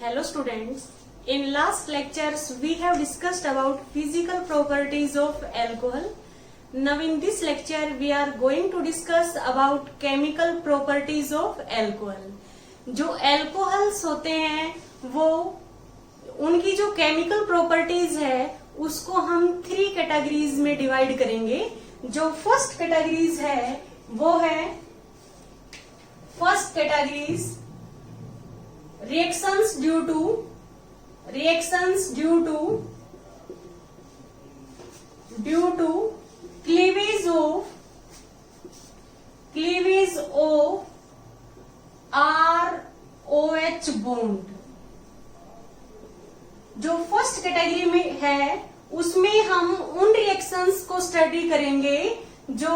Hello students, in last lectures we have discussed about physical properties of alcohol. Now in this lecture we are going to discuss about chemical properties of alcohol. जो alcohols होते हैं वो उनकी जो chemical properties है उसको हम 3 categories में divide करेंगे. जो first categories है वो है first categories reactions due to cleavage of ROH bond. जो फर्स्ट कैटेगरी में है उसमें हम उन रिएक्शंस को स्टडी करेंगे जो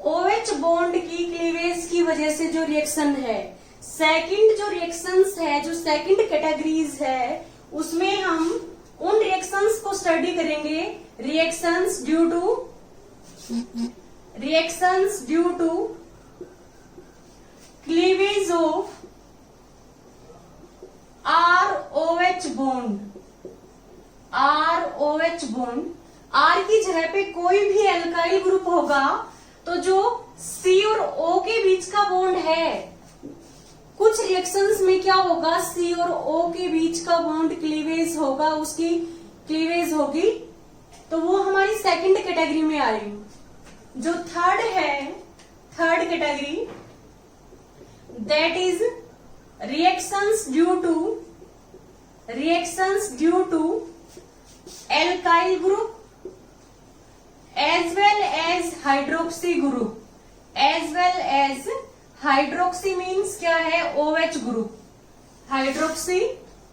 OH बॉन्ड की क्लीवेज की वजह से जो रिएक्शन है. सेकंड जो रिएक्शंस है, जो सेकंड कैटेगरीज है, उसमें हम उन रिएक्शंस को स्टडी करेंगे reactions due to cleavage of ROH bond. R की जगह पे कोई भी एल्काइल ग्रुप होगा तो जो C और O के बीच का बॉन्ड है, कुछ रिएक्शंस में क्या होगा, C और O के बीच का बॉन्ड क्लीवेज होगा, उसकी क्लीवेज होगी, तो वो हमारी सेकंड कैटेगरी में आएगी. जो थर्ड है, third category, that is reactions due to alkyl group as well as hydroxy group. Hydroxy means क्या है, OH ग्रुप, हाइड्रोक्सी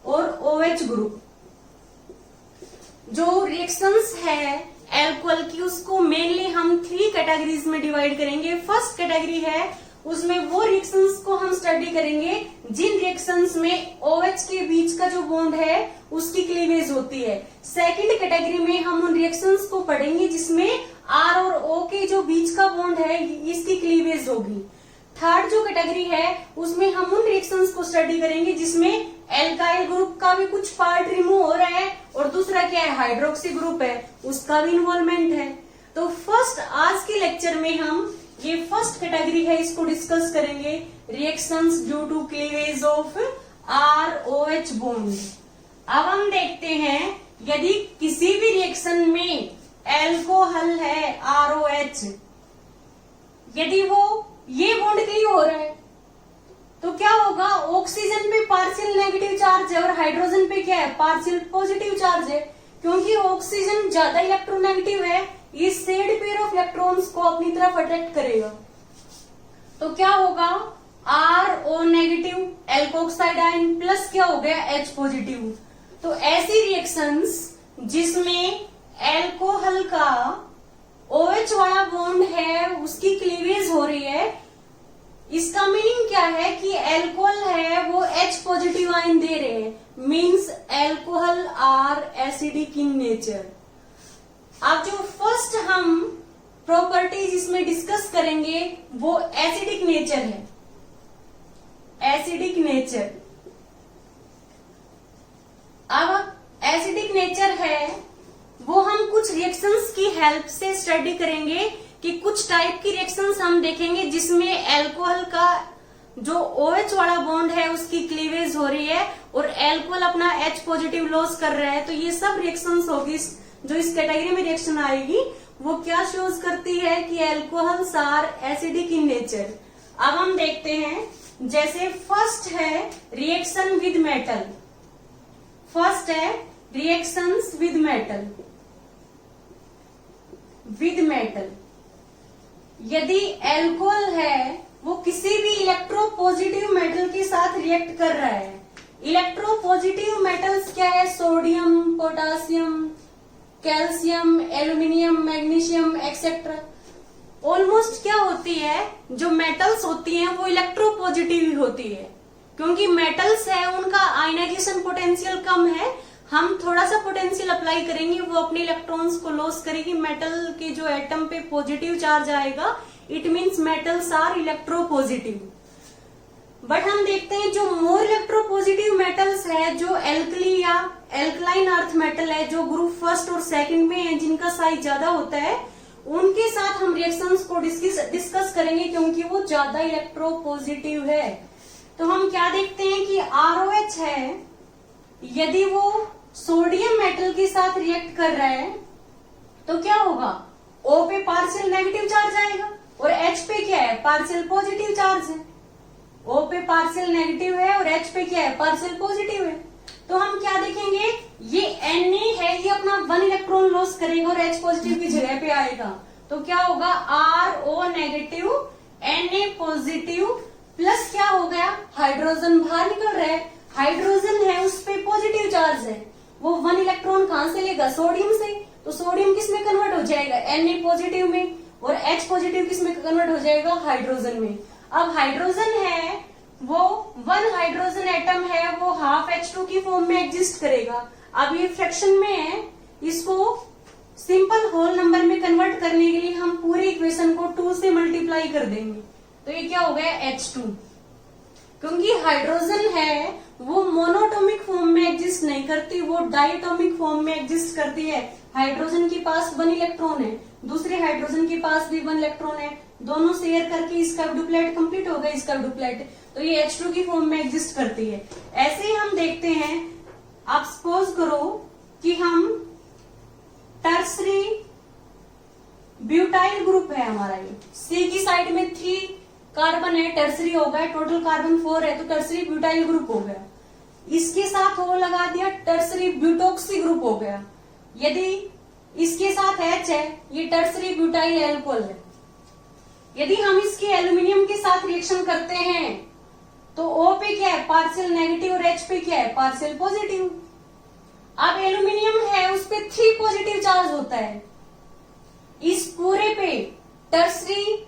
और OH ग्रुप. जो रिएक्शंस है एल्कोहल की उसको मेनली हम 3 कैटेगरीज में डिवाइड करेंगे. फर्स्ट कैटेगरी है उसमें वो रिएक्शंस को हम स्टडी करेंगे जिन रिएक्शंस में OH के बीच का जो बॉन्ड है उसकी क्लीवेज होती है. सेकंड कैटेगरी में हम उन रिएक्शंस को पढ़ेंगे जिसमें R और O के जो बीच का बॉन्ड है इसकी क्लीवेज होगी. थर्ड जो कैटेगरी है उसमें हम उन रिएक्शंस को स्टडी करेंगे जिसमें एल्काइल ग्रुप का भी कुछ पार्ट रिमूव हो रहा है और दूसरा क्या है, हाइड्रोक्सी ग्रुप है, उसका भी इन्वॉल्वमेंट है. तो फर्स्ट आज के लेक्चर में हम ये फर्स्ट कैटेगरी है इसको डिस्कस करेंगे, reactions due to cleavage of ROH bond. अब हम देखते हैं यदि किसी भी रिएक्शन में एल्कोहल है ROH, यदि वो ये बॉन्ड क्लीव हो रहा है तो क्या होगा, ऑक्सीजन पे पार्शियल नेगेटिव चार्ज है और हाइड्रोजन पे क्या है, पार्शियल पॉजिटिव चार्ज है. क्योंकि ऑक्सीजन ज्यादा इलेक्ट्रोनेगेटिव है, ये सेड पेयर ऑफ इलेक्ट्रॉन्स को अपनी तरफ अट्रैक्ट करेगा. तो क्या होगा, RO negative alkoxide ion plus क्या हो गया, H पॉजिटिव. तो ऐसी रिएक्शंस जिसमें एल्कोहल का OH वाला बॉन्ड है उसकी क्लीवेज हो रही है, इसका मीनिंग क्या है कि एल्कोहल है वो H पॉजिटिव आयन दे रहे हैं, means alcohol are acidic in nature. अब जो फर्स्ट हम प्रॉपर्टीज इसमें डिस्कस करेंगे वो एसिडिक नेचर है. एसिडिक नेचर, अब एसिडिक नेचर है वो हम कुछ रिएक्शंस की हेल्प से स्टडी करेंगे कि कुछ टाइप की रिएक्शंस हम देखेंगे जिसमें एल्कोहल का जो OH वाला बॉन्ड है उसकी क्लीवेज हो रही है और एल्कोहल अपना H पॉजिटिव लॉस कर रहा है. तो ये सब रिएक्शंस होगी जो इस कैटेगरी में रिएक्शन आएगी वो क्या शोज करती है कि alcohols are acidic in nature. अब हम देखते हैं, जैसे फर्स्ट है रिएक्शन विद मेटल. फर्स्ट है रिएक्शंस विद मेटल. यदि एल्कोहल है वो किसी भी इलेक्ट्रोपॉजिटिव मेटल के साथ रिएक्ट कर रहा है. इलेक्ट्रोपॉजिटिव मेटल्स क्या है, sodium, potassium, calcium, aluminium, magnesium etcetera. Almost क्या होती है, जो मेटल्स होती हैं वो इलेक्ट्रोपॉजिटिव होती है क्योंकि मेटल्स है उनका आयनाइजेशन पोटेंशियल कम है. हम थोड़ा सा पोटेंशियल अप्लाई करेंगे वो अपने इलेक्ट्रॉन्स को लॉस करेगी. मेटल के जो एटम पे पॉजिटिव चार्ज आएगा it means metals are electropositive. But हम देखते हैं जो मोर इलेक्ट्रोपॉजिटिव मेटल्स है जो एल्कली या एल्कलाइन अर्थ मेटल है, जो ग्रुप फर्स्ट और सेकंड में है, जिनका साइज ज्यादा होता है, उनके साथ हम रिएक्शंस को डिस्कस करेंगे क्योंकि वो ज्यादा इलेक्ट्रोपॉजिटिव है। तो हम क्या देखते हैं कि ROH है, यदि वो सोडियम मेटल के साथ रिएक्ट कर रहा है तो क्या होगा, O पे पार्शियल नेगेटिव चार्ज आएगा और H पे क्या है, पार्शियल पॉजिटिव चार्ज है। O पे पार्शियल नेगेटिव है और H पे क्या है, पार्शियल पॉजिटिव है। तो हम क्या देखेंगे, ये Na है, ये अपना 1 इलेक्ट्रॉन लॉस करेगा और H पॉजिटिव की जगह पे आएगा। तो क्या होगा, RO negative Na positive plus क्या हो गया, हाइड्रोजन बाहर निकल रहा है, हाइड्रोजन है उस पे पॉजिटिव चार्ज है, वो 1 इलेक्ट्रॉन कहां से लेगा, सोडियम से। तो सोडियम किस में कन्वर्ट हो जाएगा, Na पॉजिटिव में, और H पॉजिटिव किस में कन्वर्ट हो जाएगा, हाइड्रोजन में। अब हाइड्रोजन है वो 1 हाइड्रोजन एटम है, वो हाफ H2 की फॉर्म में एग्जिस्ट करेगा। अब ये फ्रैक्शन में है, इसको सिंपल होल नंबर में कन्वर्ट करने के लिए हम पूरे इक्वेशन को 2 से मल्टीप्लाई कर देंगे। तो ये क्या हो गया, H2। क्योंकि हाइड्रोजन है वो मोनोटॉमिक फॉर्म में एग्जिस्ट नहीं करती, वो डायटोमिक फॉर्म में एग्जिस्ट करती है। हाइड्रोजन के पास 1 इलेक्ट्रॉन है, दूसरे हाइड्रोजन के पास भी 1 इलेक्ट्रॉन है, दोनों शेयर करके इसका डुप्लेट कंप्लीट हो गया, इसका डुप्लेट, तो ये H2 की फॉर्म में एग्जिस्ट करती है। ऐसे ही हम देखते हैं, आप सपोज करो कि हम टर्सरी ब्यूटाइल ग्रुप है हमारा, ये C की साइड में 3 कार्बन है, टर्सरी हो गया, टोटल कार्बन 4 है, तो टर्सरी ब्यूटाइल ग्रुप हो गया। इसके साथ वो लगा दिया, टर्सरी ब्यूटोक्सी ग्रुप हो गया। यदि इसके साथ H है, ये टर्सरी ब्यूटाइल एल्कोहल है। यदि हम इसके एल्यूमिनियम के साथ रिएक्शन करते हैं तो O पे क्या है, पार्शियल नेगेटिव, और H पे क्या है, पार्शियल पॉजिटिव। अब एल्यूमिनियम है, उस पे 3 पॉजिटिव चार्ज होता है, इस पूरे पे टर्सरी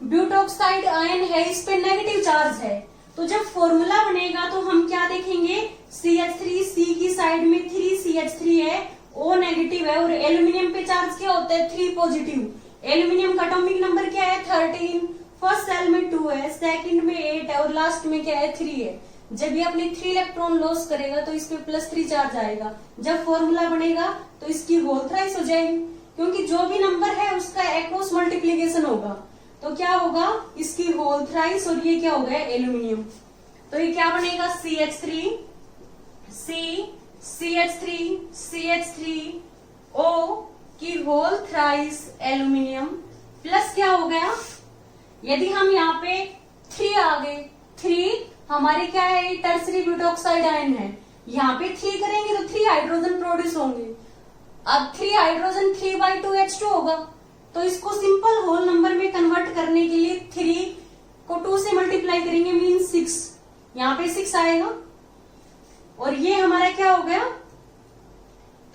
ब्यूटोक्साइड आयन है, इस पे नेगेटिव चार्ज है। तो जब फॉर्मूला बनेगा तो हम क्या देखेंगे, CH3, C की साइड में 3 CH3 है, O नेगेटिव है, और एल्यूमिनियम पे चार्ज क्या होता है, 3 पॉजिटिव। एल्यूमिनियम का एटॉमिक नंबर क्या है, 13, फर्स्ट सेल में 2 है, सेकंड में 8 है, और लास्ट में क्या है, 3 है। जब ये अपने 3 इलेक्ट्रॉन लॉस करेगा तो इस पे +3 चार्ज आएगा। जब फॉर्मूला बनेगा तो इसकी होल थ्राइस हो जाएगी, क्योंकि जो भी नंबर है उसका एक्रोस मल्टीप्लीकेशन होगा। तो क्या होगा, इसकी होल थ्राइस, और ये क्या हो गया, एल्यूमिनियम। तो ये क्या बनेगा, CH3, C, CH3, CH3, O की होल थ्राइस एल्यूमिनियम, प्लस क्या हो गया, यदि हम यहाँ पे 3 आ गए, 3 हमारे क्या है, टर्सरी ब्यूटोक्साइड आयन है, यहाँ पे 3 करेंगे तो 3 हाइड्रोजन प्रोड्यूस होंगे। अब 3 हाइड्रोजन 3/2 H2 होगा। तो इसको सिंपल होल नंबर में कन्वर्ट करने के लिए 3 को 2 से मल्टीप्लाई करेंगे, मीन 6, यहाँ पे 6 आएगा, और ये हमारा क्या हो गया,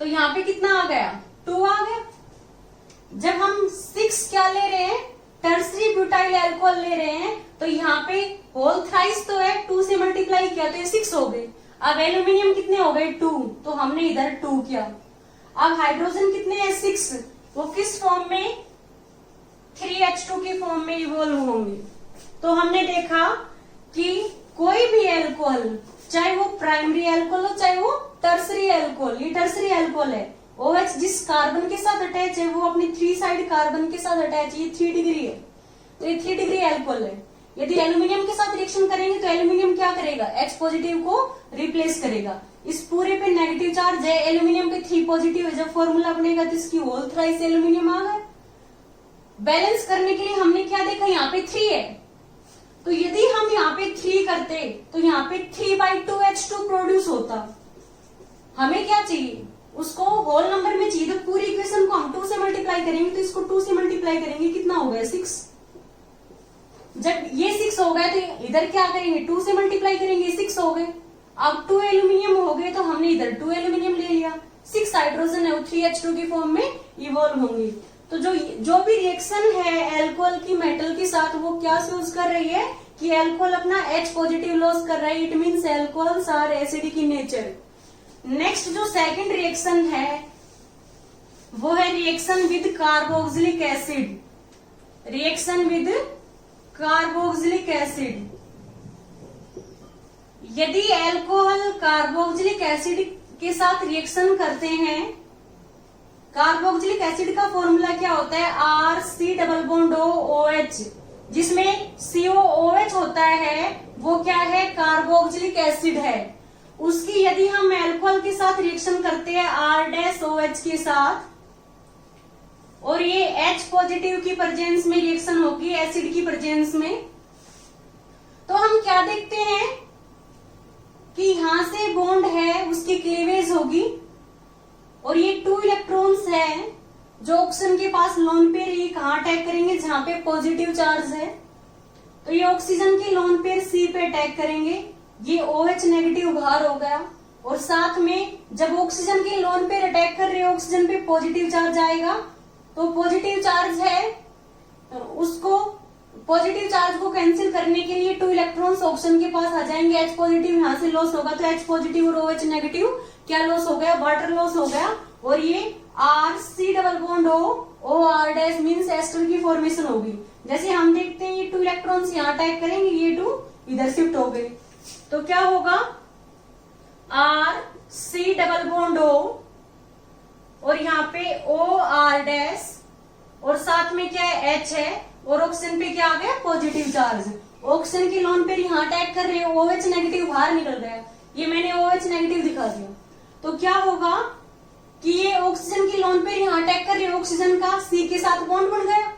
तो यहाँ पे कितना आ गया, 2 आ गया। जब हम 6 क्या ले रहे हैं, टर्सरी ब्यूटाइल अल्कोहल ले रहे हैं, तो यहाँ पे होल थ्राइस तो है, 2 से मल्टीप्लाई किया तो ये 6 हो गए। अब एल्यूमिनियम कितने हो गए, 2, तो हमने इधर 2 किया। अब हाइड्रोजन कितने हैं, 6, वो किस फॉर्म में, 3H2 की फॉर्म में इवोल्व होंगे। तो हमने देखा कि कोई भी अल्कोहल, चाहे वो प्राइमरी अल्कोहल हो चाहे वो टर्सरी अल्कोहल, ये टर्सरी अल्कोहल है, OH जिस कार्बन के साथ अटैच है वो अपनी 3 साइड कार्बन के साथ अटैच है, ये 3 डिग्री है, तो ये 3 डिग्री अल्कोहल है। यदि एल्यूमिनियम के साथ रिएक्शन करेंगे तो एल्यूमिनियम क्या करेगा, H पॉजिटिव को रिप्लेस करेगा। इस पूरे पे नेगेटिव चार्ज है, एल्यूमिनियम पे 3 पॉजिटिव है, जब फॉर्मूला बनेगा तो इसकी होल थ्राइस एल्यूमिनियम आ गया। बैलेंस करने के लिए हमने क्या देखा, यहाँ पे 3 है, तो यदि हम यहाँ पे 3 करते तो यहाँ पे 3/2 H2 प्रोड्यूस होता। हमें क्या चाहिए, उसको होल नंबर में चाहिए, तो पूरी इक्वेशन को हम 2 से मल्टीप्लाई करेंगे, तो इसको 2 से मल्टीप्लाई करेंगे, कितना हो गया, 6। जब ये 6 हो गए तो इधर क्या करेंगे, 2 से मल्टीप्लाई करेंगे, 6 हो गए। अब 2 एल्यूमिनियम हो गए तो हमने इधर 2 एल्यूमिनियम ले लिया, 6 हाइड्रोजन है वो 3H2 की फॉर्म में इवॉल्व होंगी। तो जो भी रिएक्शन है एल्कोहल की मेटल के साथ, वो क्या यूज कर रही है कि एल्कोहल अपना H पॉजिटिव लॉस कर रहा है, it means alcohols are acidic in nature. Next जो सेकंड रिएक्शन है वो है reaction with carboxylic acid, reaction with carboxylic acid. यदि एल्कोहल कार्बोक्सिलिक एसिड के साथ रिएक्शन करते हैं, कार्बोक्सिलिक एसिड का फॉर्मूला क्या होता है, RC≡OH, जिसमें COOH होता है, वो क्या है, कार्बोक्सिलिक एसिड है। उसकी यदि हम एल्कोहल के साथ रिएक्शन करते हैं R-OH के साथ, और ये H पॉजिटिव की प्रेजेंस में रिएक्शन होगी, एसिड की प्रेजेंस में, तो हम क्या देखते हैं कि यहां से बॉन्ड है, उसकी क्लीवेज होगी, और ये 2 इलेक्ट्रॉन्स है जो ऑक्सीजन के पास लोन पेयर ये कहां अटैक करेंगे, जहां पे पॉजिटिव चार्ज है, तो ये ऑक्सीजन के लोन पेयर C पे अटैक करेंगे, ये OH नेगेटिव बाहर हो गया, और साथ में जब ऑक्सीजन के लोन पेयर अटैक कर रहे हैं ऑक्सीजन पे पॉजिटिव चार्ज आएगा, तो पॉजिटिव चार्ज है, उसको पॉजिटिव चार्ज को कैंसिल करने के लिए 2 इलेक्ट्रॉन्स ऑक्सीजन के पास आ जाएंगे, H पॉजिटिव यहां से लॉस होगा, तो H पॉजिटिव और OH नेगेटिव क्या लॉस हो गया, वाटर लॉस हो गया, और ये RC≡OR' मीन्स एस्टर की फॉर्मेशन होगी। जैसे हम देखते हैं ये 2 इलेक्ट्रॉन्स यहाँ अटैक करेंगे, ये 2 इधर शिफ्ट हो गए, तो क्या होगा, RC≡O और यहाँ पे OR' और साथ में क्या है, H है, और ऑक्सीजन पे क्या आ गया, पॉजिटिव चार्ज। ऑक्सीजन के लोन पे यहाँ अटैक कर रहे हैं, OH नेगेटिव बाहर निकल गया, ये मैंने OH नेगेटिव दिखा दिया, तो क्या होगा कि ये ऑक्सीजन की लोन पे यहाँ अटैक कर रहे हैं, ऑक्सीजन का C के साथ बॉन्ड बन गया,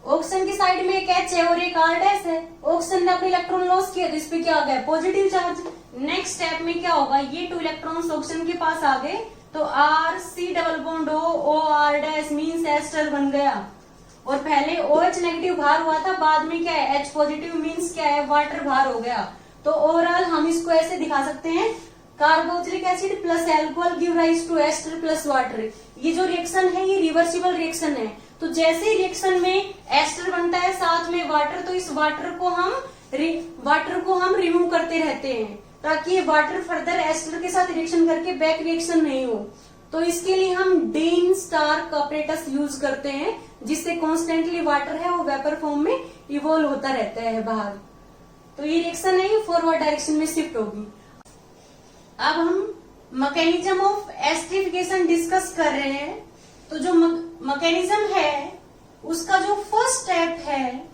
ऑक्सीजन की साइड में एक H है और एक R' है, ऑक्सीजन ने अपने इलेक्ट्रॉन लॉस किया, तो इस पे क्या आ गया, पॉजिटिव चार्ज। नेक्स्ट स्टेप में क्या होगा, ये 2 इलेक्ट्रॉन्स ऑक्सीजन के पास आ गए, तो RC≡OR' मीन्स एस्टर बन गया, और पहले OH नेगेटिव बाहर हुआ था, बाद में क्या है, H पॉजिटिव मीन्स क्या है, वाटर बाहर हो गया। तो ओवरऑल हम इसको ऐसे दिखा सकते हैं, carboxylic acid plus alcohol give rise to ester plus water. ये जो रिएक्शन है ये रिवर्सिबल रिएक्शन है, तो जैसे रिएक्शन में एस्टर बनता है साथ में वाटर, तो इस वाटर को हम रिमूव करते रहते हैं, ताकि वाटर फर्दर एस्टर के साथ रिएक्शन करके बैक रिएक्शन नहीं हो। तो इसके लिए हम डेन स्टार्क ऑपरेटस यूज करते हैं, जिससे कॉन्स्टेंटली वाटर है वो वेपर फॉर्म में इवॉल्व होता रहता है बाहर। तो ये रिएक्शन है ये फॉरवर्ड डायरेक्शन में शिफ्ट होगी। अब हम मैकेनिज्म ऑफ एस्टरिफिकेशन डिस्कस कर रहे हैं। तो जो मैकेनिज्म है उसका जो फर्स्ट स्टेप है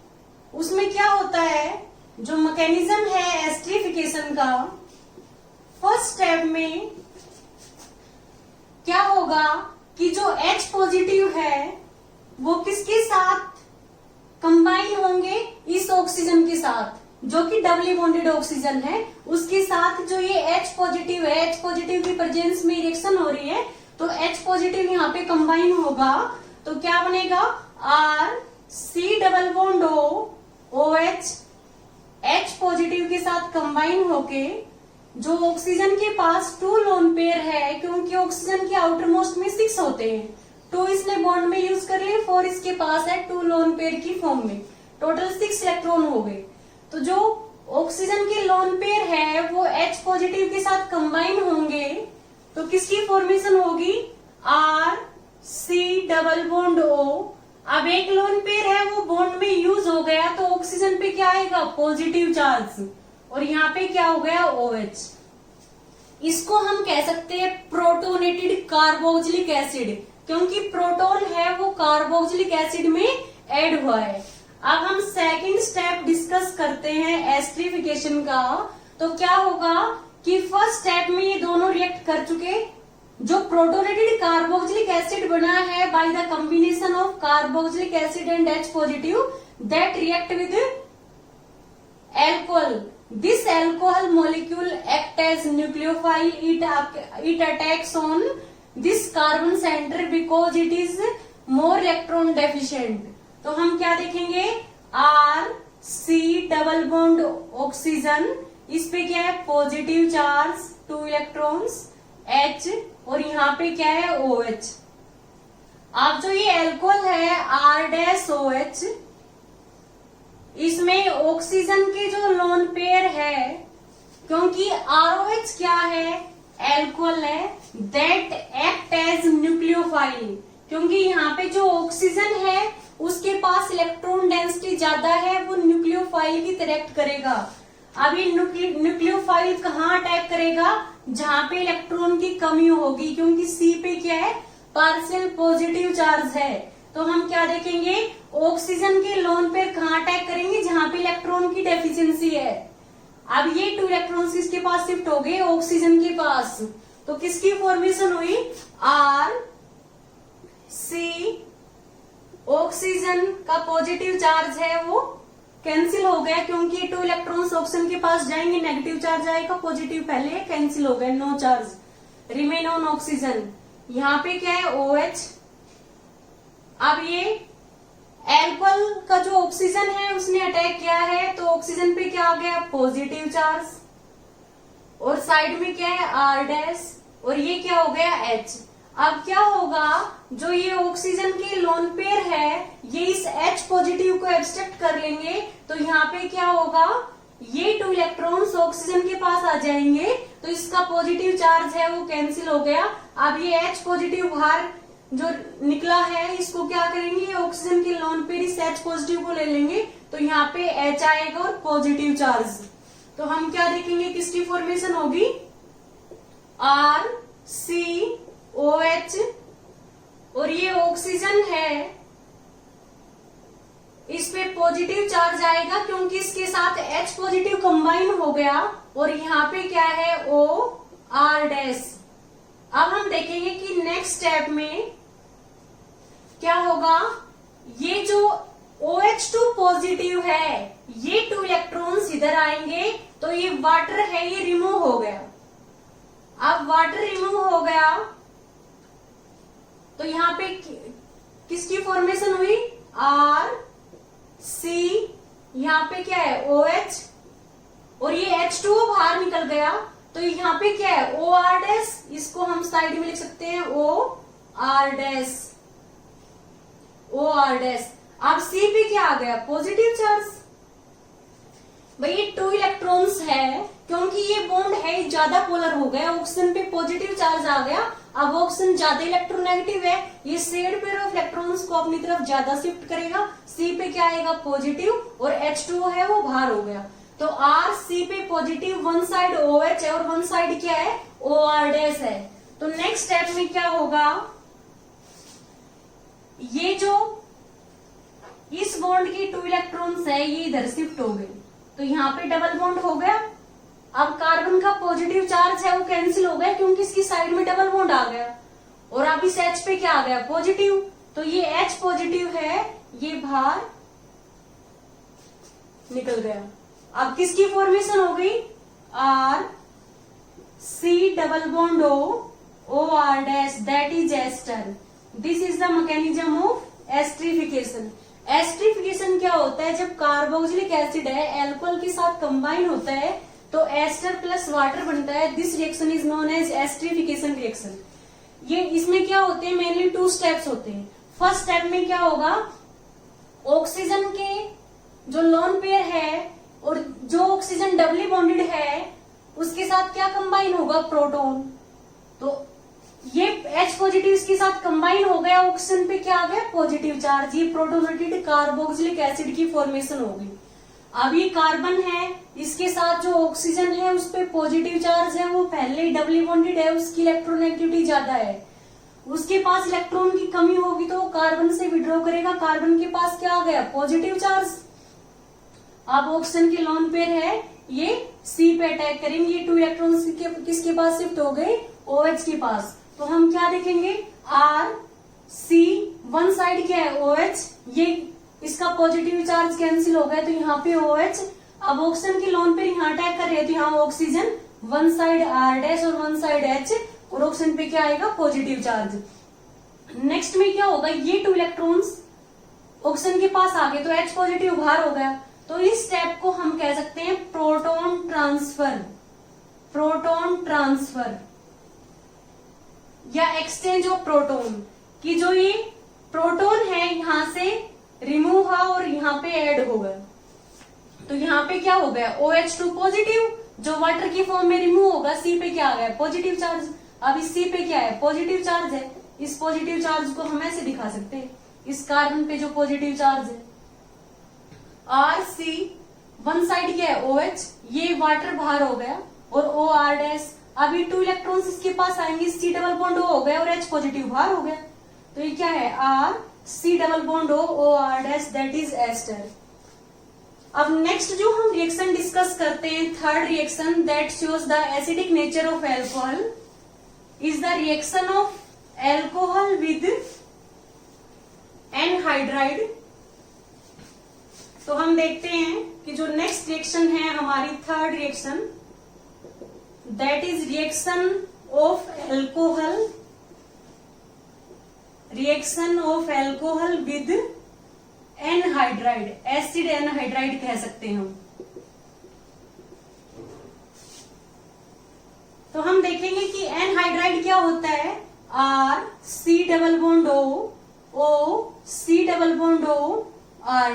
उसमें क्या होता है, जो मैकेनिज्म है एस्टरिफिकेशन का, फर्स्ट स्टेप में क्या होगा कि जो H पॉजिटिव है वो किसके साथ कंबाइन होंगे, इस ऑक्सीजन के साथ, जो कि डबली बॉन्डेड ऑक्सीजन है, उसके साथ जो ये H पॉजिटिव है, H पॉजिटिव की प्रेजेंस में रिएक्शन हो रही है, तो H पॉजिटिव यहाँ पे कंबाइन होगा, तो क्या बनेगा, RC≡OH H पॉजिटिव के साथ कंबाइन होके जो ऑक्सीजन के पास 2 लोन पेयर है, क्योंकि ऑक्सीजन के आउटर मोस्ट में 6 होते हैं, 2 इसने बॉन्ड में यूज कर लिए, 4 इसके पास है 2 लोन पेयर की फॉर्म में, टोटल 6 इलेक्ट्रॉन हो गए। तो जो ऑक्सीजन के लोन पेयर है वो H पॉजिटिव के साथ कंबाइन होंगे, तो किसकी फॉर्मेशन होगी, RC≡O। अब एक लोन पेयर है वो बॉन्ड में यूज हो गया, तो ऑक्सीजन पे क्या आएगा, पॉजिटिव चार्ज, और यहाँ पे क्या हो गया, OH। इसको हम कह सकते हैं प्रोटोनेटेड कार्बोक्सिलिक एसिड, क्योंकि प्रोटॉन है वो कार्बोक्सिलिक एसिड में ऐड हुआ है। अब हम सेकंड स्टेप डिस्कस करते हैं एस्टरिफिकेशन का। तो क्या होगा कि फर्स्ट स्टेप में ये दोनों रिएक्ट कर चुके, जो प्रोटोनेटेड कार्बोक्सिलिक एसिड बना है by the combination of carboxylic acid and H positive that react with alcohol. This alcohol molecule act as nucleophile. It attacks on this carbon center because it is more electron deficient. तो हम क्या देखेंगे, RC≡OX, इस पे क्या है, positive charge 2 electrons H, और यहाँ पे क्या है, OH। अब जो ये एल्कोहल है R-OH, इसमें ऑक्सीजन के जो लोन पेयर है, क्योंकि ROH क्या है, एल्कोहल है, दैट एक्ट एज न्यूक्लियोफाइल, क्योंकि यहाँ पे जो ऑक्सीजन है उसके पास इलेक्ट्रॉन डेंसिटी ज्यादा है, वो न्यूक्लियोफाइल की तरह एक्ट करेगा। अब ये न्यूक्लियोफाइल कहाँ अटैक करेगा? जहां पे इलेक्ट्रॉन की कमी होगी, क्योंकि सी पे क्या है? पार्शियल पॉजिटिव चार्ज है। तो हम क्या देखेंगे? ऑक्सीजन के लोन पेयर कहाँ अटैक करेंगे? जहां पे इलेक्ट्रॉन की डेफिशिएंसी है। अब ये 2 इलेक्ट्रॉन्स किसके पास शिफ्ट हो गए? ऑक्सीजन के पास। तो किसकी फॉर्मेशन हुई? R C. ऑक्सीजन का पॉजिटिव चार्ज है वो कैंसिल हो गया, क्योंकि 2 इलेक्ट्रॉन्स ऑक्सीजन के पास जाएंगे, नेगेटिव चार्ज आएगा, पॉजिटिव पहले कैंसिल हो गया, no charge remain on oxygen. यहाँ पे क्या है? OH। अब ये एल्कोहल का जो ऑक्सीजन है उसने अटैक किया है, तो ऑक्सीजन पे क्या आ गया? Positive charge. और साइड में क्या है? R-, और ये क्या हो गया? H। अब क्या होगा? जो ये ऑक्सीजन के लोन पेयर है, ये इस H पॉजिटिव को एब्स्ट्रैक्ट कर लेंगे, तो यहाँ पे क्या होगा? ये 2 इलेक्ट्रॉन्स ऑक्सीजन के पास आ जाएंगे, तो इसका पॉजिटिव चार्ज है वो कैंसिल हो गया। अब ये H पॉजिटिव बाहर जो निकला है, इसको क्या करेंगे? ऑक्सीजन के लोन पेयर इस H पॉजिटिव को ले लेंगे, तो यहाँ पे H आएगा और पॉजिटिव चार्ज। तो हम क्या देखेंगे? किसकी फॉर्मेशन होगी? RCOH। और ये ऑक्सीजन है, इस पे पॉजिटिव चार्ज आएगा, क्योंकि इसके साथ H पॉजिटिव कंबाइन हो गया, और यहाँ पे क्या है? OR-। अब हम देखेंगे कि नेक्स्ट स्टेप में क्या होगा? ये जो OH2 पॉजिटिव है, ये 2 इलेक्ट्रॉन्स इधर आएंगे, तो ये वाटर है, ये रिमूव हो गया। अब वाटर रिमूव हो गया, तो यहाँ पे किसकी फॉर्मेशन हुई? RC। यहाँ पे क्या है? OH, और ये H2O बाहर निकल गया, तो यहाँ पे क्या है? OR-। इसको हम साइड में लिख सकते हैं OR-। OR-। अब C पे क्या आ गया? Positive charge. भाई ये 2 इलेक्ट्रॉन्स है, क्योंकि ये बॉन्ड है ज्यादा पोलर हो गया, ऑक्सीजन पे पॉजिटिव चार्ज आ गया। अब ऑक्सीजन ज्यादा इलेक्ट्रोनेगेटिव है, ये शेड पेयर ऑफ इलेक्ट्रॉन्स को अपनी तरफ ज्यादा शिफ्ट करेगा। C पे क्या आएगा? पॉजिटिव, और H2O है वो बाहर हो गया। तो RC पे पॉजिटिव, वन साइड OH है और वन साइड क्या है? OR- है। तो नेक्स्ट स्टेप में क्या होगा? ये जो इस बॉन्ड की 2 इलेक्ट्रॉन्स है, ये इधर शिफ्ट हो गए, तो यहाँ पे डबल बॉन्ड हो गया। अब कार्बन का पॉजिटिव चार्ज है वो कैंसिल हो गया, क्योंकि इसकी साइड में डबल बॉन्ड आ गया, और अब इस H पे क्या आ गया? पॉजिटिव। तो ये H पॉजिटिव है, ये बाहर निकल गया। अब किसकी फॉर्मेशन हो गई? RC double bond OR-, that is ester. This is the mechanism of esterification. Esterification क्या होता है? जब कार्बोक्सिलिक एसिड है एल्कोहल के साथ कंबाइन होता है, तो एस्टर प्लस वाटर बनता है। This reaction is known as esterification reaction. ये इसमें क्या होते हैं? मेनली 2 स्टेप्स होते हैं। फर्स्ट स्टेप में क्या होगा? ऑक्सीजन के जो लोन पेयर है और जो ऑक्सीजन डबली बॉन्डेड है, उसके साथ क्या कंबाइन होगा? प्रोटॉन। तो ये H पॉजिटिव इसके साथ कंबाइन हो गया, ऑक्सीजन पे क्या आ गया? Positive charge. ये प्रोटोनेटेड कार्बोक्सिलिक एसिड की फॉर्मेशन हो गई। अब ये कार्बन है, इसके साथ जो ऑक्सीजन है उस पे पॉजिटिव चार्ज है, वो पहले ही डबली बॉन्डेड है, उसकी इलेक्ट्रोनेगेटिविटी ज्यादा है, उसके पास इलेक्ट्रॉन की कमी होगी तो वो कार्बन से विड्रॉ करेगा। कार्बन के पास क्या आ गया? Positive charge. अब ऑक्सीजन के लोन पेयर है, ये C पे अटैक करेंगे, ये 2 इलेक्ट्रॉन्स किसके पास शिफ्ट हो गए? OH के पास। तो हम क्या देखेंगे? RC, वन साइड क्या है? OH, ये इसका पॉजिटिव चार्ज कैंसिल हो गया, तो यहाँ पे OH। अब ऑक्सीजन के लोन पे यहाँ अटैक कर रहे हैं, तो यहाँ ऑक्सीजन, वन साइड R- और वन साइड H, और ऑक्सीजन पे क्या आएगा? Positive charge. नेक्स्ट में क्या होगा? ये 2 इलेक्ट्रॉन्स ऑक्सीजन के पास आ गए, तो H पॉजिटिव बाहर हो गया, तो इस स्टेप को हम कह सकते हैं प्रोटॉन ट्रांसफर। प्रोटॉन ट्रांसफर या एक्सचेंज ऑफ प्रोटॉन, कि जो ये प्रोटॉन है यहाँ से रिमूव हुआ और यहाँ पे ऐड हो गया, तो यहाँ पे क्या हो गया? OH2 पॉजिटिव, जो वाटर की फॉर्म में रिमूव होगा, C पे क्या आ गया? Positive charge. अब इस C पे क्या है? पॉजिटिव चार्ज है। इस पॉजिटिव चार्ज को हम ऐसे दिखा सकते हैं, इस कार्बन पे जो पॉजिटिव चार्ज है RC वन साइड क्या है OH, ये वाटर बाहर हो गया और OR-, अभी 2 इलेक्ट्रॉन्स इसके पास आएंगे, C डबल बॉन्ड O हो गया और H पॉजिटिव बाहर हो गया, तो ये क्या है R C double bond O OR-, that is ester. अब नेक्स्ट जो हम रिएक्शन डिस्कस करते हैं, third reaction that shows the acidic nature of alcohol is the reaction of alcohol with anhydride. तो हम देखते हैं कि जो नेक्स्ट रिएक्शन है हमारी third reaction, that is reaction of alcohol with anhydride, acid anhydride कह सकते हैं हम। तो हम देखेंगे कि एनहाइड्राइड क्या होता है, R C double bond O C double bond O R,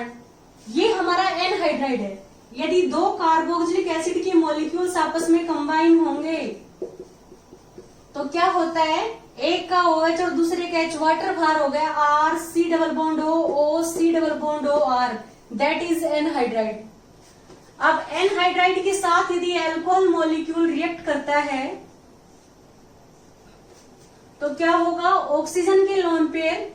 ये हमारा एनहाइड्राइड है। यदि 2 कार्बोक्सिलिक एसिड के मॉलिक्यूल्स आपस में कंबाइन होंगे तो क्या होता है, एक का OH और दूसरे का H, वाटर बाहर हो गया, R C double bond O C double bond O R, that is anhydride. अब एनहाइड्राइड के साथ यदि एल्कोहल मॉलिक्यूल रिएक्ट करता है तो क्या होगा, ऑक्सीजन के लोन पेयर,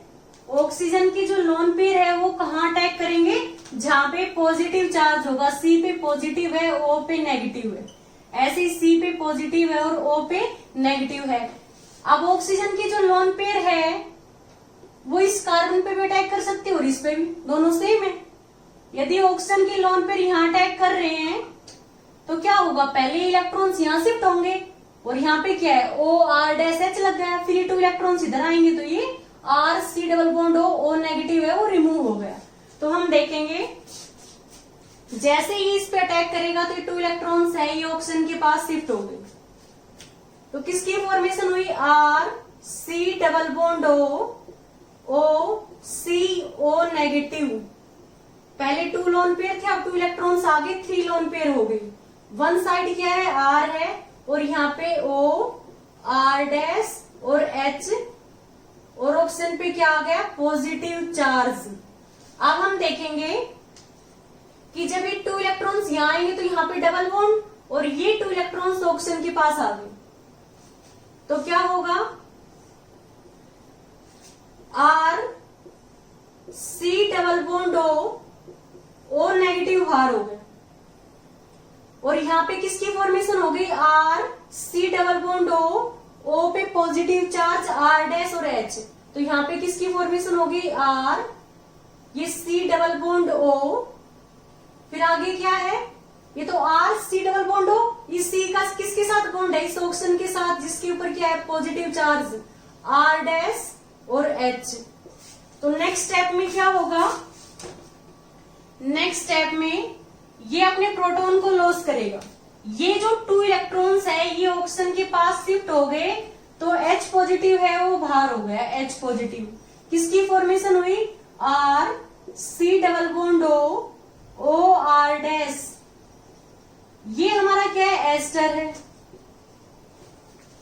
ऑक्सीजन की जो लोन पेयर है वो कहाँ अटैक करेंगे, जहां पे पॉजिटिव चार्ज होगा, C पे पॉजिटिव है O पे नेगेटिव है, ऐसे C पे पॉजिटिव है और O पे नेगेटिव है। अब ऑक्सीजन की जो लोन पेयर है वो इस कार्बन पे भी अटैक कर सकते हैं और इस पे भी, दोनों सेम है। यदि ऑक्सीजन की लोन पेयर यहाँ अटैक कर रहे हैं तो क्या होगा, पहले इलेक्ट्रॉन्स यहाँ शिफ्ट होंगे और यहाँ पे क्या है OR-H लग गया, फिर ये 2 इलेक्ट्रॉन्स इधर आएंगे तो ये R C double bond O negative है वो रिमूव हो गया। तो हम देखेंगे जैसे ही इस पे अटैक करेगा तो ये 2 इलेक्ट्रॉन्स है ये ऑक्सीजन के पास शिफ्ट हो गए, तो किसकी फॉर्मेशन हुई, R C double bond O C O negative. पहले 2 लोन पेयर थे, अब 2 इलेक्ट्रॉन्स आगे 3 लोन पेयर हो गई। वन साइड क्या है R है और यहाँ पे OR- और H और ऑक्सीजन पे क्या आ गया, पॉजिटिव चार्ज। अब हम देखेंगे कि जब ये 2 इलेक्ट्रॉन्स यहाँ आएंगे तो यहाँ पे डबल बॉन्ड और ये 2 इलेक्ट्रॉन्स ऑक्सीजन के पास आ गए, तो क्या होगा, R C double bond O negative बाहर हो गया और यहाँ पे किसकी फॉर्मेशन हो गई, R C double bond O पे पॉजिटिव चार्ज R- और H, तो यहाँ पे किसकी फॉर्मेशन हो गई, R, ये C डबल बॉन्ड O, फिर आगे क्या है, ये तो R C double bond O, इस C का किसके साथ बॉन्ड है, इस ऑक्सीजन के साथ जिसके ऊपर क्या है पॉजिटिव चार्ज R- और H। तो नेक्स्ट स्टेप में क्या होगा, नेक्स्ट स्टेप में ये अपने प्रोटॉन को लॉस करेगा, ये जो 2 इलेक्ट्रॉन्स है ये ऑक्सीजन के पास शिफ्ट हो गए तो H पॉजिटिव है वो बाहर हो गया, H पॉजिटिव, किसकी फॉर्मेशन हुई, R C double bond O OR-, ये हमारा क्या है, एस्टर है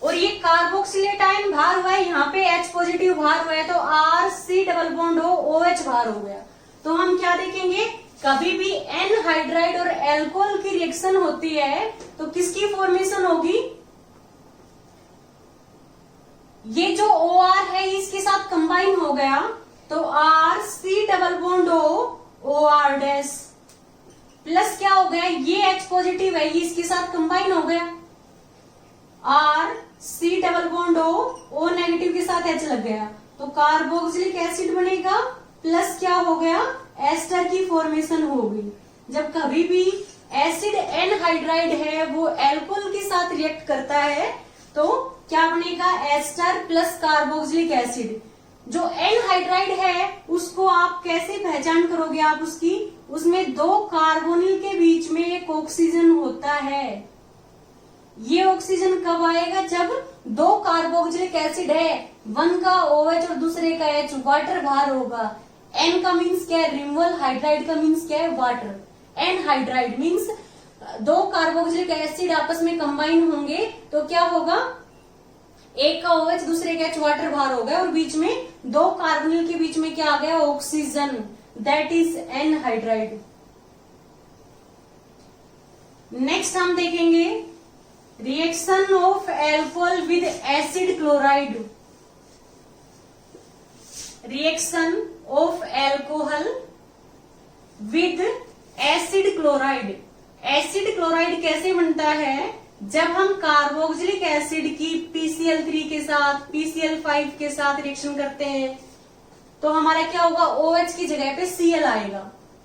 और ये कार्बोक्सिलेट आयन बाहर हुआ है, यहाँ पे H पॉजिटिव बाहर हुआ है तो R C double bond OH बाहर हो गया। तो हम क्या देखेंगे, कभी भी एनहाइड्राइड और एल्कोहल की रिएक्शन होती है तो किसकी फॉर्मेशन होगी, ये जो OR है इसके साथ कंबाइन हो गया तो R C double bond OR-, plus क्या हो गया, ये H पॉजिटिव है ये इसके साथ कंबाइन हो गया, R C double bond O negative के साथ H लग गया तो कार्बोक्सिलिक एसिड बनेगा, प्लस क्या हो गया, एस्टर की फॉर्मेशन हो गई। जब कभी भी एसिड एनहाइड्राइड है वो एल्कोहल के साथ रिएक्ट करता है तो क्या बनेगा, एस्टर प्लस कार्बोक्सिलिक एसिड। जो एनहाइड्राइड है उसको आप कैसे पहचान करोगे, आप उसमें 2 कार्बोनिल के बीच में एक ऑक्सीजन होता है, ये ऑक्सीजन कब आएगा, जब 2 कार्बोक्सिलिक एसिड है, वन का OH और दूसरे का H, वाटर बाहर होगा। N का मीन्स क्या है, रिमूवल, हाइड्राइड का मीन्स क्या है, water. Anhydride means 2 carboxylic acid आपस में कंबाइन होंगे तो क्या होगा, एक का OH दूसरे का H, वाटर बाहर हो गया और बीच में 2 कार्बोनिल के बीच में क्या आ गया, oxygen, that is anhydride. Next हम देखेंगे reaction of alcohol with acid chloride. Reaction of alcohol with acid chloride. Acid chloride कैसे बनता है? जब हम कार्बोक्सिलिक एसिड की PCl3 के साथ PCl5 के साथ रिएक्शन करते हैं तो हमारा क्या होगा, OH की जगह पे Cl आएगा।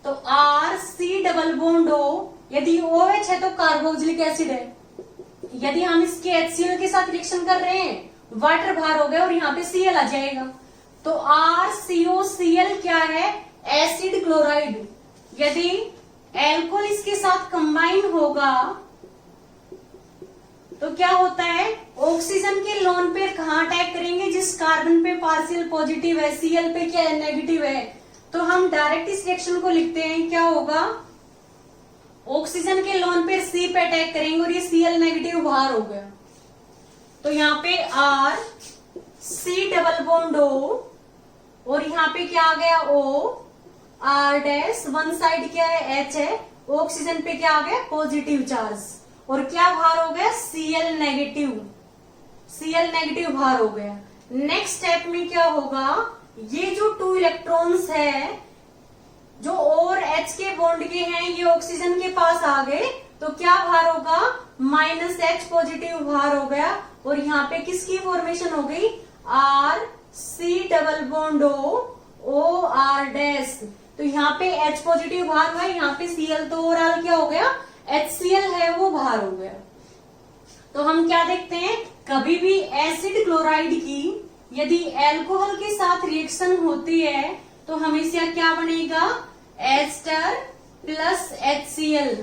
तो RC डबल बॉन्ड O, यदि OH है तो कार्बोक्सिलिक एसिड है। यदि हम इसके HCl के साथ रिएक्शन कर रहे हैं, वाटर बाहर हो गया और यहाँ पे Cl आ जाएगा। तो RCOCl क्या है? Acid chloride. यदि एल्कोहल इसके साथ कंबाइन होगा तो क्या होता है, ऑक्सीजन के लोन पेयर कहाँ अटैक करेंगे? जिस कार्बन पे पार्शियल पॉजिटिव है, Cl पे क्या है, नेगेटिव है। तो हम डायरेक्ट इस रिएक्शन को लिखते हैं, क्या होगा, ऑक्सीजन के लोन पेयर C पे अटैक करेंगे और ये Cl नेगेटिव बाहर हो गया। तो यहाँ पे R C double bond O और यहाँ पे क्या आ गया O R dash, one side क्या है H है, ऑक्सीजन पे क्या आ गया, पॉजिटिव चार्ज, और क्या बाहर हो गया, Cl नेगेटिव। Cl नेगेटिव बाहर हो गया। नेक्स्ट स्टेप में क्या होगा, ये जो 2 इलेक्ट्रॉन्स है जो और H के बॉन्ड के हैं, ये ऑक्सीजन के पास आ गए तो क्या बाहर होगा, -H पॉजिटिव बाहर हो गया। और यहाँ पे किसकी फॉर्मेशन हो गई, R C double bond O R dash. तो यहाँ पे H पॉजिटिव बाहर हुआ, यहाँ पे Cl, तो ओवरऑल क्या हो गया, HCl है वो बाहर हो गया। तो हम क्या देखते हैं, कभी भी एसिड क्लोराइड की यदि एल्कोहल के साथ रिएक्शन होती है तो हमेशा क्या बनेगा, एस्टर प्लस HCl।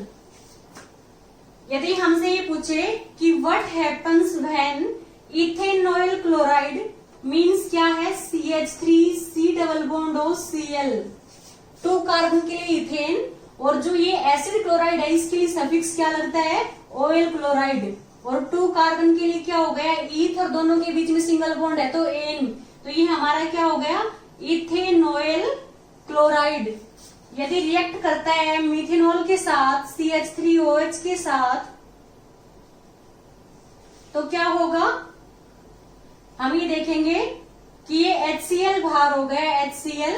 यदि हमसे ये पूछे कि what happens when ethanoyl chloride means क्या है, CH3C double bond O Cl, 2 carbon के लिए इथेन, और जो ये एसिड क्लोराइड है इसके लिए सफिक्स क्या लगता है, OL क्लोराइड, और 2 कार्बन के लिए क्या हो गया, ईथ, और दोनों के बीच में सिंगल बॉन्ड है तो एन, तो ये हमारा क्या हो गया, इथेनॉइल क्लोराइड। यदि रिएक्ट करता है मिथेनॉल के साथ CH3OH के साथ तो क्या होगा, हम ये देखेंगे कि ये HCl बाहर हो गया, HCl,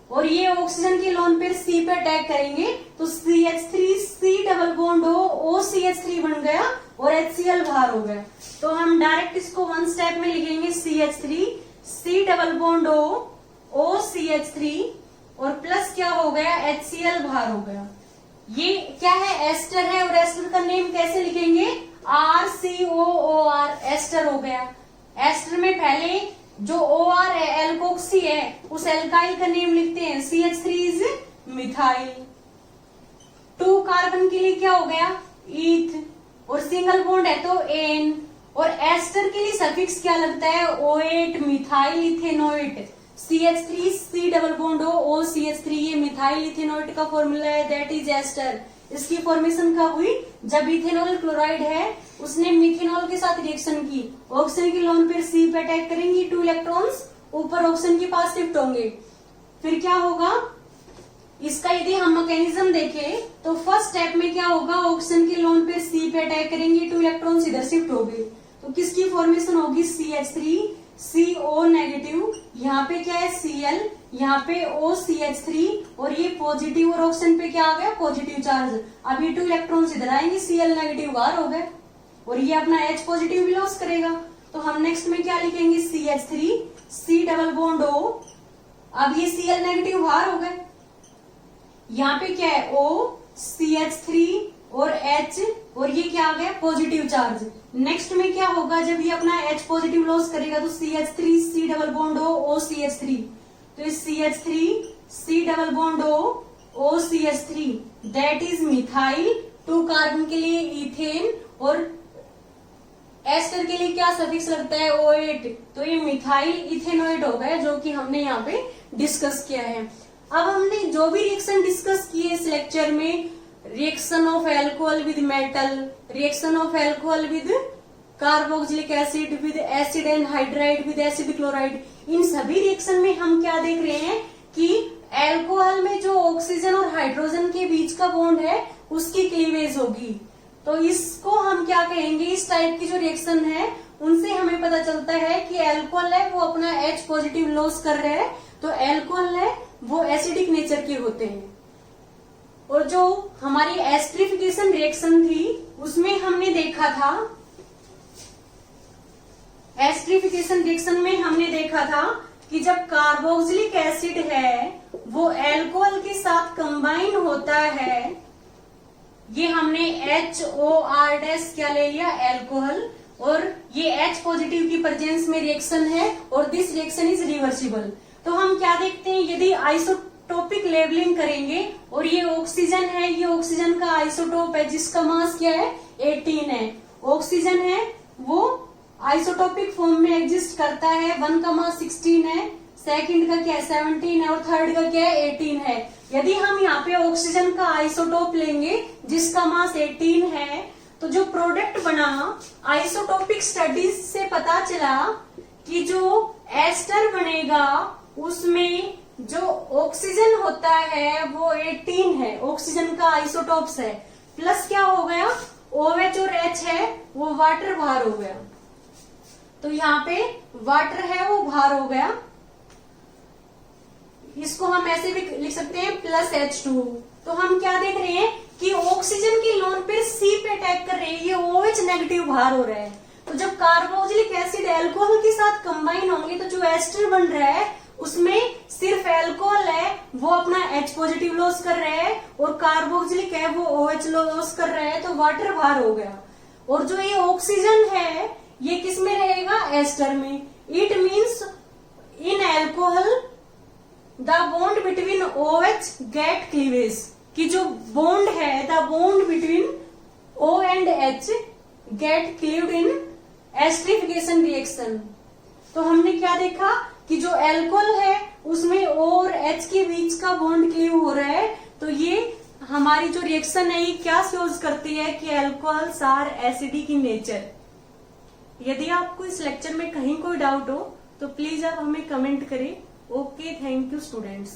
और ये ऑक्सीजन के लोन पेयर C पे अटैक करेंगे तो CH3C double bond O CH3 बन गया और HCl बाहर हो गया। तो हम डायरेक्ट इसको वन स्टेप में लिखेंगे, CH3C double bond O CH3 और प्लस क्या हो गया, HCl बाहर हो गया। ये क्या है, एस्टर है, और एस्टर का नेम कैसे लिखेंगे, RCOOR, एस्टर हो गया। एस्टर में पहले जो OR है, एल्कोक्सी है, उस एल्काइल का नेम लिखते हैं, CH3 इज मिथाइल। 2 कार्बन के लिए क्या हो गया, ईथ, और सिंगल बॉन्ड है तो एन, और एस्टर के लिए सफिक्स क्या लगता है, O8 methyl ethanoate, CH3C double bond O CH3, ये मिथाइल इथेनोइट का फॉर्मूला है, दैट इज एस्टर। इसकी फॉर्मेशन कब हुई, जब इथेनॉल क्लोराइड है उसने मिथेनॉल के साथ रिएक्शन की, ऑक्सीजन के लोन पेयर C पे अटैक करेंगी, 2 इलेक्ट्रॉन्स ऊपर ऑक्सीजन के पास शिफ्ट होंगे। फिर क्या होगा, इसका यदि हम मैकेनिज्म देखें तो फर्स्ट स्टेप में क्या होगा, ऑक्सीजन के लोन पेयर C पे अटैक करेंगे, 2 इलेक्ट्रॉन्स इधर शिफ्ट हो गए तो किसकी फॉर्मेशन होगी, CH3CO नेगेटिव, यहाँ पे क्या है Cl, यहाँ पे OCH3, और ये पॉजिटिव और ऑक्सीजन पे क्या आ गया, पॉजिटिव चार्ज। अब ये 2 इलेक्ट्रॉन्स इधर आएंगे, Cl नेगेटिव बाहर हो गए और ये अपना H पॉजिटिव भी लॉस करेगा। तो हम नेक्स्ट में क्या लिखेंगे, CH3C डबल बॉन्ड O, अब ये Cl नेगेटिव बाहर हो गए, यहाँ पे क्या है O CH3 और H, और ये क्या आ गया, पॉजिटिव चार्ज। नेक्स्ट में क्या होगा, जब ये अपना H पॉजिटिव लॉस करेगा तो CH3C double bond O CH3, तो इस CH3C double bond O CH3 that is methyl, 2 carbon के लिए इथेन, और एस्टर के लिए क्या सफिक्स लगता है, O8, तो ये मिथाइल इथेनोइड हो गया, जो कि हमने यहाँ पे डिस्कस किया है। अब हमने जो भी रिएक्शन डिस्कस किए इस लेक्चर में, reaction of alcohol with metal, reaction of alcohol with carboxylic acid, with acid and hydride, with acid chloride, इन सभी रिएक्शन में हम क्या देख रहे हैं कि एल्कोहल में जो ऑक्सीजन और हाइड्रोजन के बीच का बॉन्ड है उसकी क्लीवेज होगी, तो इसको हम क्या कहेंगे, इस टाइप की जो रिएक्शन है उनसे हमें पता चलता है कि एल्कोहल है वो अपना H पॉजिटिव लॉस कर रहे हैं, तो एल्कोहल है वो एसिडिक नेचर के होते हैं। और जो हमारी एस्टरिफिकेशन रिएक्शन थी उसमें हमने देखा था, एस्टरिफिकेशन रिएक्शन में हमने देखा था कि जब कार्बोक्सिलिक एसिड है वो एल्कोहल के साथ कंबाइन होता है, ये हमने HOR- क्या ले लिया, एल्कोहल, और ये H पॉजिटिव की प्रेजेंस में रिएक्शन है और दिस रिएक्शन इज रिवर्सिबल। तो हम क्या देखते हैं, यदि आइसोटोपिक लेबलिंग करेंगे और ये ऑक्सीजन है, ये ऑक्सीजन का आइसोटोप है जिसका मास क्या है, 18 है। ऑक्सीजन है वो आइसोटोपिक फॉर्म में एग्जिस्ट करता है, 1 का मास 16 है, सेकंड का क्या है 17 है और थर्ड का क्या है 18 है। यदि हम यहाँ पे ऑक्सीजन का आइसोटोप लेंगे जिसका मास 18 है, तो जो प्रोडक्ट बना आइसोटोपिक स्टडीज से पता चला कि जो एस्टर बनेगा उसमें जो ऑक्सीजन होता है वो 18 है, ऑक्सीजन का आइसोटोप्स है, प्लस क्या हो गया OH और H है वो वाटर बाहर हो गया, तो यहाँ पे वाटर है वो बाहर हो गया। इसको हम ऐसे भी लिख सकते हैं प्लस H2। तो हम क्या देख रहे हैं कि ऑक्सीजन की लोन पे C पे अटैक कर रही है, ये OH नेगेटिव बाहर हो रहा है। तो जब कार्बोक्सिलिक एसिड एल्कोहल के साथ कंबाइन होंगे तो जो एस्टर बन रहा है उसमें सिर्फ एल्कोहल है वो अपना H पॉजिटिव लॉस कर रहा है और कार्बोक्सिलिक है वो OH लॉस कर रहा है, तो वाटर बाहर हो गया। और जो ये ऑक्सीजन है ये किस में रहेगा, एस्टर में। It means in alcohol the bond between OH get cleavage, कि जो बॉन्ड है the bond between O and H get cleaved in esterification reaction. तो हमने क्या देखा कि जो एल्कोहल है उसमें O और H के बीच का बॉन्ड क्लीव हो रहा है, तो ये हमारी जो रिएक्शन है ये क्या शोज करती है कि alcohols are acidic in nature. यदि आपको इस लेक्चर में कहीं कोई डाउट हो तो प्लीज आप हमें कमेंट करें। Okay, thank you students.